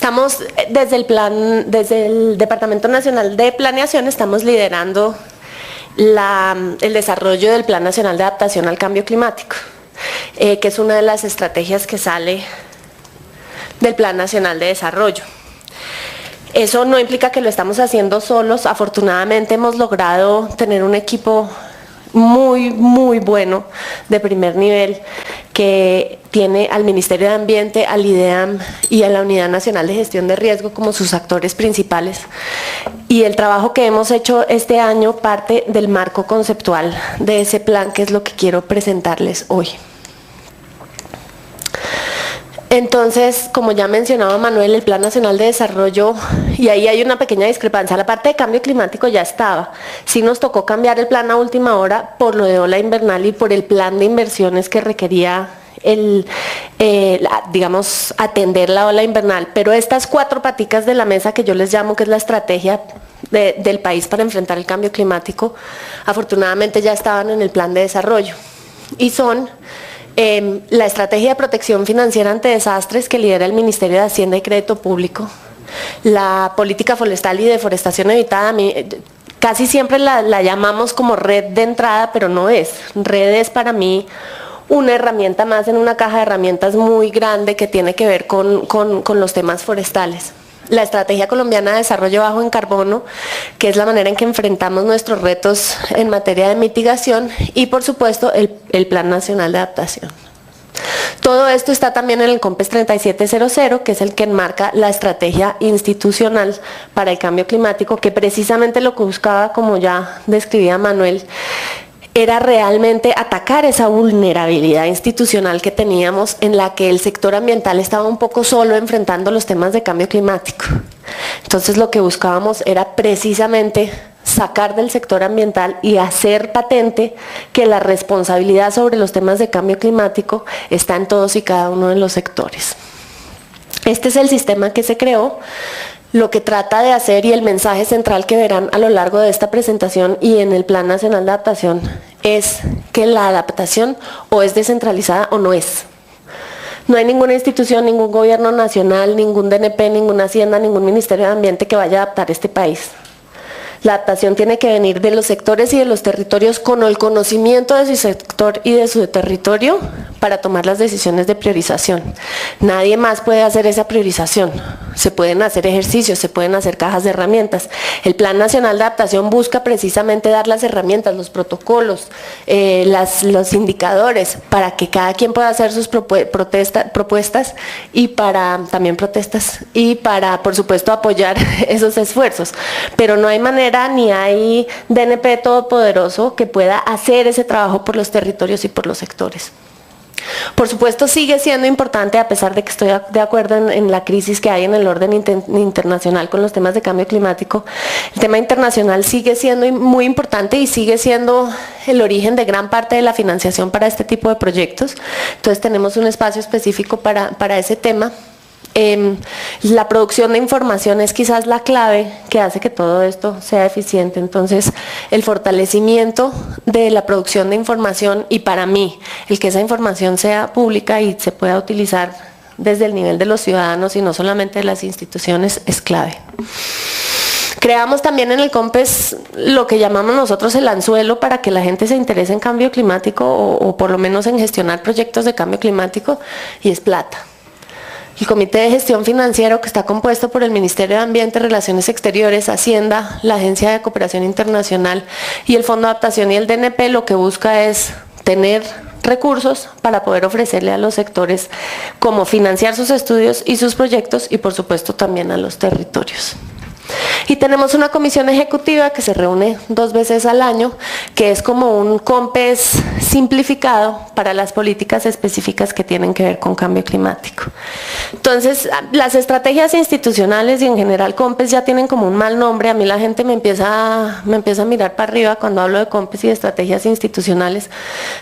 Estamos desde el Departamento Nacional de Planeación, estamos liderando el desarrollo del Plan Nacional de Adaptación al Cambio Climático, que es una de las estrategias que sale del Plan Nacional de Desarrollo. Eso no implica que lo estamos haciendo solos. Afortunadamente hemos logrado tener un equipo muy bueno, de primer nivel, que tiene al Ministerio de Ambiente, al IDEAM y a la Unidad Nacional de Gestión de Riesgo como sus actores principales. Y el trabajo que hemos hecho este año parte del marco conceptual de ese plan, que es lo que quiero presentarles hoy. Entonces, como ya mencionaba Manuel, el Plan Nacional de Desarrollo, y ahí hay una pequeña discrepancia, la parte de cambio climático ya estaba. Sí nos tocó cambiar el plan a última hora por lo de ola invernal y por el plan de inversiones que requería digamos, atender la ola invernal. Pero estas 4 paticas de la mesa que yo les llamo, que es la estrategia del país para enfrentar el cambio climático, afortunadamente ya estaban en el plan de desarrollo. Y son la estrategia de protección financiera ante desastres que lidera el Ministerio de Hacienda y Crédito Público, la política forestal y deforestación evitada. Casi siempre la llamamos como red de entrada, pero no es. Red es para mí una herramienta más en una caja de herramientas muy grande que tiene que ver con los temas forestales. La Estrategia Colombiana de Desarrollo Bajo en Carbono, que es la manera en que enfrentamos nuestros retos en materia de mitigación, y por supuesto el Plan Nacional de Adaptación. Todo esto está también en el COMPES 3700, que es el que enmarca la estrategia institucional para el cambio climático, que precisamente lo que buscaba, como ya describía Manuel, era realmente atacar esa vulnerabilidad institucional que teníamos, en la que el sector ambiental estaba un poco solo enfrentando los temas de cambio climático. Entonces lo que buscábamos era precisamente sacar del sector ambiental y hacer patente que la responsabilidad sobre los temas de cambio climático está en todos y cada uno de los sectores. Este es el sistema que se creó. Lo que trata de hacer, y el mensaje central que verán a lo largo de esta presentación y en el Plan Nacional de Adaptación, es que la adaptación o es descentralizada o no es. No hay ninguna institución, ningún gobierno nacional, ningún DNP, ninguna hacienda, ningún Ministerio de Ambiente que vaya a adaptar este país. La adaptación tiene que venir de los sectores y de los territorios con el conocimiento de su sector y de su territorio para tomar las decisiones de priorización. Nadie más puede hacer esa priorización. Se pueden hacer ejercicios, se pueden hacer cajas de herramientas. El Plan Nacional de Adaptación busca precisamente dar las herramientas, los protocolos, los indicadores, para que cada quien pueda hacer sus propuestas y para, por supuesto, apoyar esos esfuerzos. Pero no hay manera ni hay DNP todopoderoso que pueda hacer ese trabajo por los territorios y por los sectores. Por supuesto, sigue siendo importante, a pesar de que estoy de acuerdo en la crisis que hay en el orden internacional con los temas de cambio climático. El tema internacional sigue siendo muy importante y sigue siendo el origen de gran parte de la financiación para este tipo de proyectos. Entonces tenemos un espacio específico para ese tema. La producción de información es quizás la clave que hace que todo esto sea eficiente. Entonces, el fortalecimiento de la producción de información, y para mí, el que esa información sea pública y se pueda utilizar desde el nivel de los ciudadanos y no solamente de las instituciones, es clave. Creamos también en el COMPES lo que llamamos nosotros el anzuelo para que la gente se interese en cambio climático o por lo menos en gestionar proyectos de cambio climático, y es plata. El Comité de Gestión Financiero, que está compuesto por el Ministerio de Ambiente, Relaciones Exteriores, Hacienda, la Agencia de Cooperación Internacional y el Fondo de Adaptación y el DNP, lo que busca es tener recursos para poder ofrecerle a los sectores cómo financiar sus estudios y sus proyectos, y por supuesto también a los territorios. Y tenemos una comisión ejecutiva que se reúne 2 veces al año, que es como un COMPES simplificado para las políticas específicas que tienen que ver con cambio climático. Entonces, las estrategias institucionales y en general COMPES ya tienen como un mal nombre. A mí la gente me empieza a mirar para arriba cuando hablo de COMPES y de estrategias institucionales,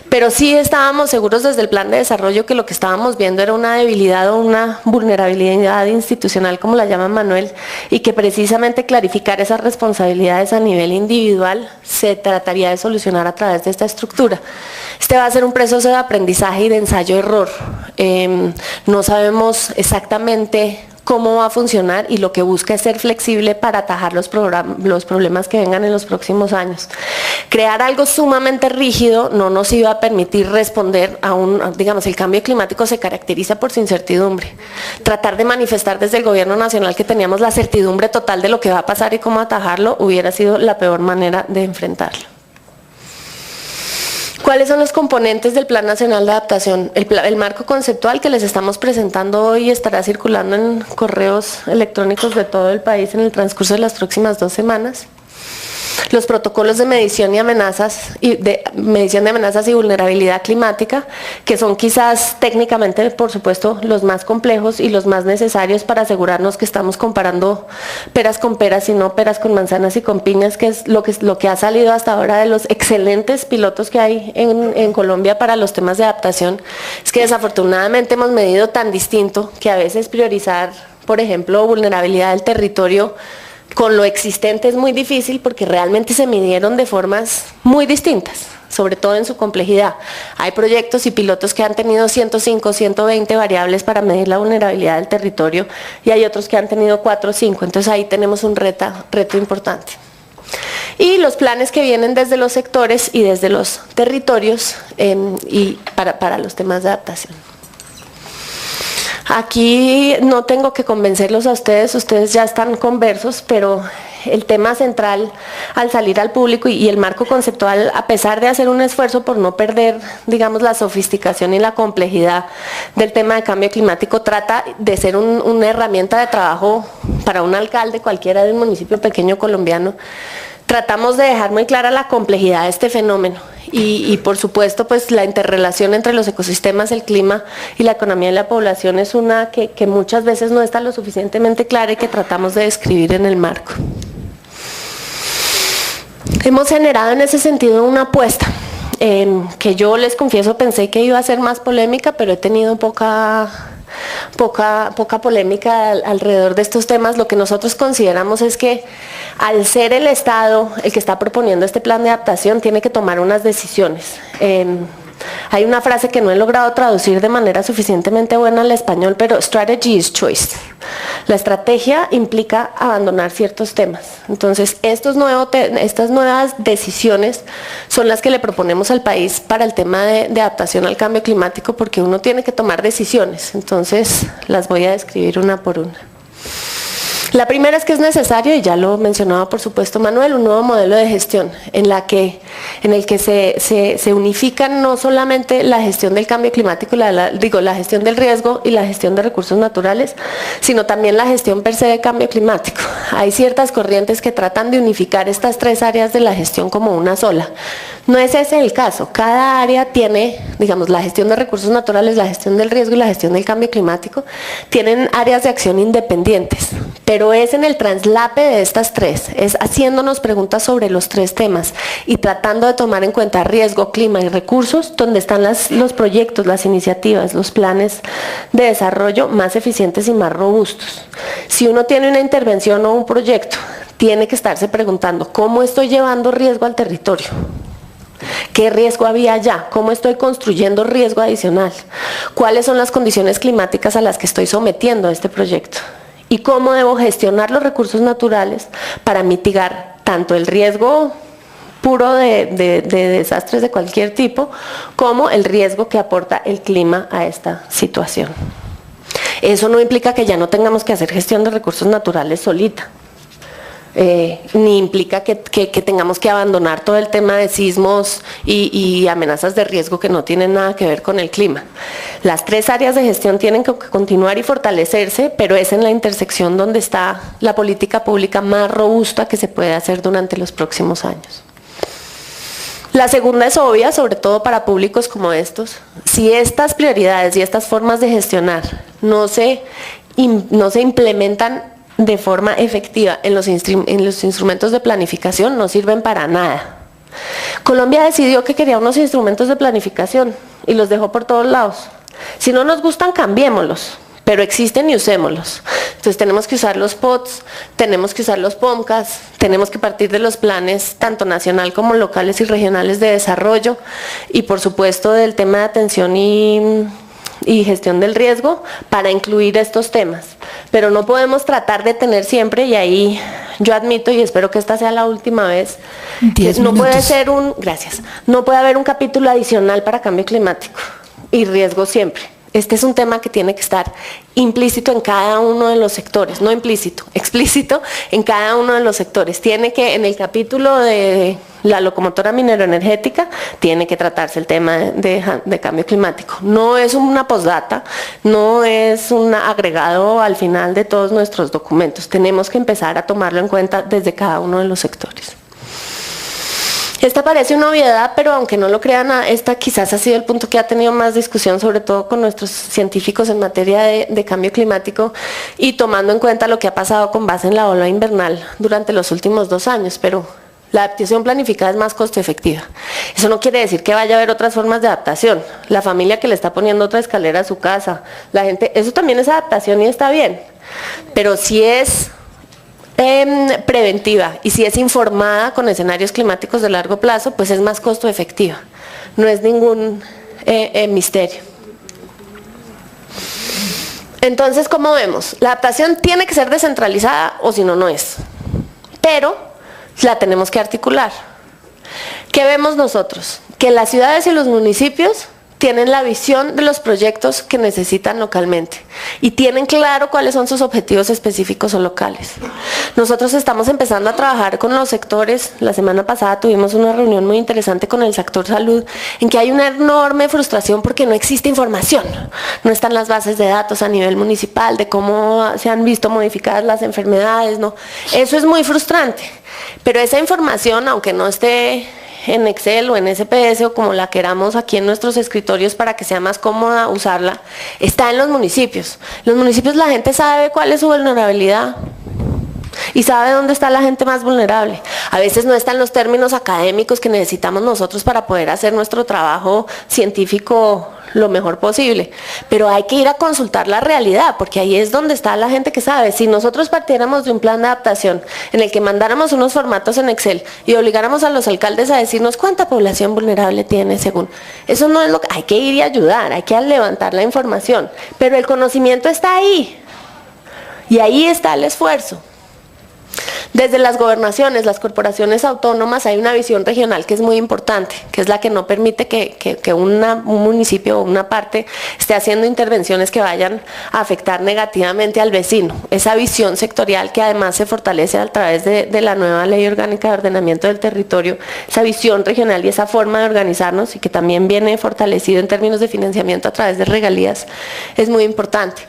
pero sí estábamos seguros desde el plan de desarrollo que lo que estábamos viendo era una debilidad o una vulnerabilidad institucional, como la llama Manuel, y que precisamente clarificar esas responsabilidades a nivel individual se trataría de solucionar a través de esta estructura. Este va a ser un proceso de aprendizaje y de ensayo-error. No sabemos exactamente cómo va a funcionar y lo que busca es ser flexible para atajar los problemas que vengan en los próximos años. Crear algo sumamente rígido no nos iba a permitir responder digamos, el cambio climático se caracteriza por su incertidumbre. Tratar de manifestar desde el gobierno nacional que teníamos la certidumbre total de lo que va a pasar y cómo atajarlo hubiera sido la peor manera de enfrentarlo. ¿Cuáles son los componentes del Plan Nacional de Adaptación? El marco conceptual que les estamos presentando hoy estará circulando en correos electrónicos de todo el país en el transcurso de las próximas 2 semanas. Los protocolos de medición de amenazas y vulnerabilidad climática, que son quizás técnicamente, por supuesto, los más complejos y los más necesarios para asegurarnos que estamos comparando peras con peras y no peras con manzanas y con piñas, que es lo que ha salido hasta ahora de los excelentes pilotos que hay en Colombia para los temas de adaptación. Es que desafortunadamente hemos medido tan distinto que a veces priorizar, por ejemplo, vulnerabilidad del territorio con lo existente es muy difícil porque realmente se midieron de formas muy distintas, sobre todo en su complejidad. Hay proyectos y pilotos que han tenido 105, 120 variables para medir la vulnerabilidad del territorio y hay otros que han tenido 4 o 5, entonces ahí tenemos un reto importante. Y los planes que vienen desde los sectores y desde los territorios y para los temas de adaptación. Aquí no tengo que convencerlos a ustedes ya están conversos, pero el tema central al salir al público y el marco conceptual, a pesar de hacer un esfuerzo por no perder, digamos, la sofisticación y la complejidad del tema de cambio climático, trata de ser una herramienta de trabajo para un alcalde cualquiera de un municipio pequeño colombiano. Tratamos de dejar muy clara la complejidad de este fenómeno y por supuesto pues la interrelación entre los ecosistemas, el clima y la economía y la población es una que muchas veces no está lo suficientemente clara y que tratamos de describir en el marco. Hemos generado en ese sentido una apuesta que yo les confieso pensé que iba a ser más polémica, pero he tenido poca polémica alrededor de estos temas. Lo que nosotros consideramos es que al ser el Estado el que está proponiendo este plan de adaptación, tiene que tomar unas decisiones. Hay una frase que no he logrado traducir de manera suficientemente buena al español, pero strategy is choice. La estrategia implica abandonar ciertos temas. Entonces, estas nuevas decisiones son las que le proponemos al país para el tema de adaptación al cambio climático, porque uno tiene que tomar decisiones. Entonces, las voy a describir una por una. La primera es que es necesario, y ya lo mencionaba por supuesto Manuel, un nuevo modelo de gestión en el que se unifican no solamente la gestión del cambio climático, la gestión del riesgo y la gestión de recursos naturales, sino también la gestión per se de cambio climático. Hay ciertas corrientes que tratan de unificar estas 3 áreas de la gestión como una sola. No es ese el caso. Cada área tiene, digamos, la gestión de recursos naturales, la gestión del riesgo y la gestión del cambio climático, tienen áreas de acción independientes, pero es en el traslape de estas 3, es haciéndonos preguntas sobre los 3 temas y tratando de tomar en cuenta riesgo, clima y recursos, donde están los proyectos, las iniciativas, los planes de desarrollo más eficientes y más robustos. Si uno tiene una intervención o un proyecto, tiene que estarse preguntando, ¿cómo estoy llevando riesgo al territorio? ¿Qué riesgo había allá? ¿Cómo estoy construyendo riesgo adicional? ¿Cuáles son las condiciones climáticas a las que estoy sometiendo a este proyecto? ¿Y cómo debo gestionar los recursos naturales para mitigar tanto el riesgo puro de desastres de cualquier tipo, como el riesgo que aporta el clima a esta situación? Eso no implica que ya no tengamos que hacer gestión de recursos naturales solita. Ni implica que tengamos que abandonar todo el tema de sismos y amenazas de riesgo que no tienen nada que ver con el clima. Las 3 áreas de gestión tienen que continuar y fortalecerse, pero es en la intersección donde está la política pública más robusta que se puede hacer durante los próximos años. La segunda es obvia, sobre todo para públicos como estos. Si estas prioridades y estas formas de gestionar no se implementan de forma efectiva en los instrumentos de planificación, no sirven para nada. Colombia decidió que quería unos instrumentos de planificación y los dejó por todos lados. Si no nos gustan, cambiémoslos, pero existen y usémoslos. Entonces tenemos que usar los POTS, tenemos que usar los POMCAS, tenemos que partir de los planes tanto nacional como locales y regionales de desarrollo y por supuesto del tema de atención y y gestión del riesgo para incluir estos temas. Pero no podemos tratar de tener siempre, y ahí yo admito y espero que esta sea la última vez, no puede ser no puede haber un capítulo adicional para cambio climático y riesgo siempre. Este es un tema que tiene que estar implícito en cada uno de los sectores, no implícito, explícito en cada uno de los sectores. Tiene que, en el capítulo de la locomotora mineroenergética, tiene que tratarse el tema de cambio climático. No es una postdata, no es un agregado al final de todos nuestros documentos. Tenemos que empezar a tomarlo en cuenta desde cada uno de los sectores. Esta parece una obviedad, pero aunque no lo crean, esta quizás ha sido el punto que ha tenido más discusión, sobre todo con nuestros científicos en materia de cambio climático y tomando en cuenta lo que ha pasado con base en la ola invernal durante los últimos 2 años, pero la adaptación planificada es más costo efectiva. Eso no quiere decir que vaya a haber otras formas de adaptación. La familia que le está poniendo otra escalera a su casa, la gente, eso también es adaptación y está bien, pero si es preventiva y si es informada con escenarios climáticos de largo plazo, pues es más costo efectiva. No es ningún misterio. Entonces, ¿cómo vemos? La adaptación tiene que ser descentralizada o si no, no es. Pero la tenemos que articular. ¿Qué vemos nosotros? Que las ciudades y los municipios tienen la visión de los proyectos que necesitan localmente y tienen claro cuáles son sus objetivos específicos o locales. Nosotros estamos empezando a trabajar con los sectores. La semana pasada tuvimos una reunión muy interesante con el sector salud, en que hay una enorme frustración porque no existe información. No están las bases de datos a nivel municipal de cómo se han visto modificadas las enfermedades, ¿no? Eso es muy frustrante, pero esa información, aunque no esté en Excel o en SPS o como la queramos aquí en nuestros escritorios para que sea más cómoda usarla, está en los municipios. En los municipios la gente sabe cuál es su vulnerabilidad y sabe dónde está la gente más vulnerable. A veces no están los términos académicos que necesitamos nosotros para poder hacer nuestro trabajo científico lo mejor posible, pero hay que ir a consultar la realidad, porque ahí es donde está la gente que sabe. Si nosotros partiéramos de un plan de adaptación en el que mandáramos unos formatos en Excel y obligáramos a los alcaldes a decirnos cuánta población vulnerable tiene según, eso no es lo que hay que ir y ayudar, hay que levantar la información, pero el conocimiento está ahí y ahí está el esfuerzo. Desde las gobernaciones, las corporaciones autónomas, hay una visión regional que es muy importante, que es la que no permite que un municipio o una parte esté haciendo intervenciones que vayan a afectar negativamente al vecino. Esa visión sectorial que además se fortalece a través de la nueva Ley Orgánica de Ordenamiento del Territorio, esa visión regional y esa forma de organizarnos y que también viene fortalecido en términos de financiamiento a través de regalías, es muy importante.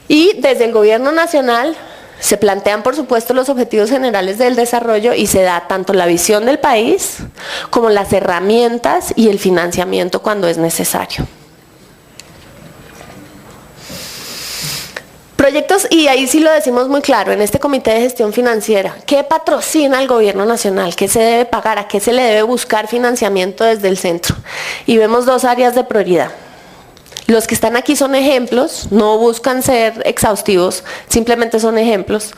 Y desde el gobierno nacional se plantean, por supuesto, los objetivos generales del desarrollo y se da tanto la visión del país como las herramientas y el financiamiento cuando es necesario. Proyectos, y ahí sí lo decimos muy claro, en este Comité de Gestión Financiera, ¿qué patrocina el gobierno nacional? ¿Qué se debe pagar? ¿A qué se le debe buscar financiamiento desde el centro? Y vemos 2 áreas de prioridad. Los que están aquí son ejemplos, no buscan ser exhaustivos, simplemente son ejemplos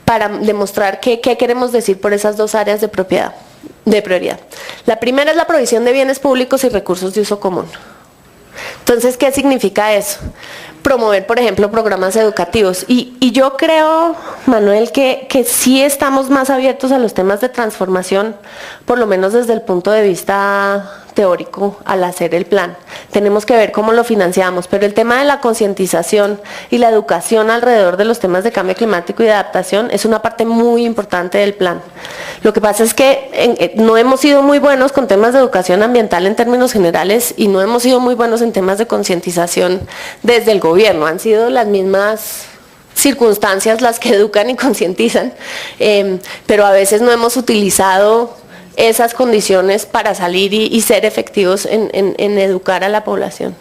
para demostrar qué queremos decir por esas 2 áreas de prioridad. La primera es la provisión de bienes públicos y recursos de uso común. Entonces, ¿qué significa eso? Promover, por ejemplo, programas educativos. Y yo creo, Manuel, que sí estamos más abiertos a los temas de transformación, por lo menos desde el punto de vista teórico al hacer el plan. Tenemos que ver cómo lo financiamos, pero el tema de la concientización y la educación alrededor de los temas de cambio climático y de adaptación es una parte muy importante del plan. Lo que pasa es que no hemos sido muy buenos con temas de educación ambiental en términos generales y no hemos sido muy buenos en temas de concientización desde el gobierno. Han sido las mismas circunstancias las que educan y concientizan, pero a veces no hemos utilizado esas condiciones para salir y ser efectivos en educar a la población.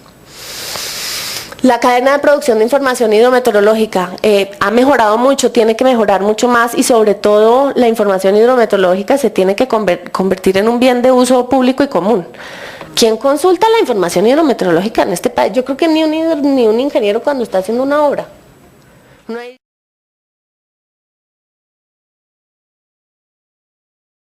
La cadena de producción de información hidrometeorológica ha mejorado mucho, tiene que mejorar mucho más y sobre todo la información hidrometeorológica se tiene que convertir en un bien de uso público y común. ¿Quién consulta la información hidrometeorológica en este país? Yo creo que ni un ingeniero cuando está haciendo una obra. No hay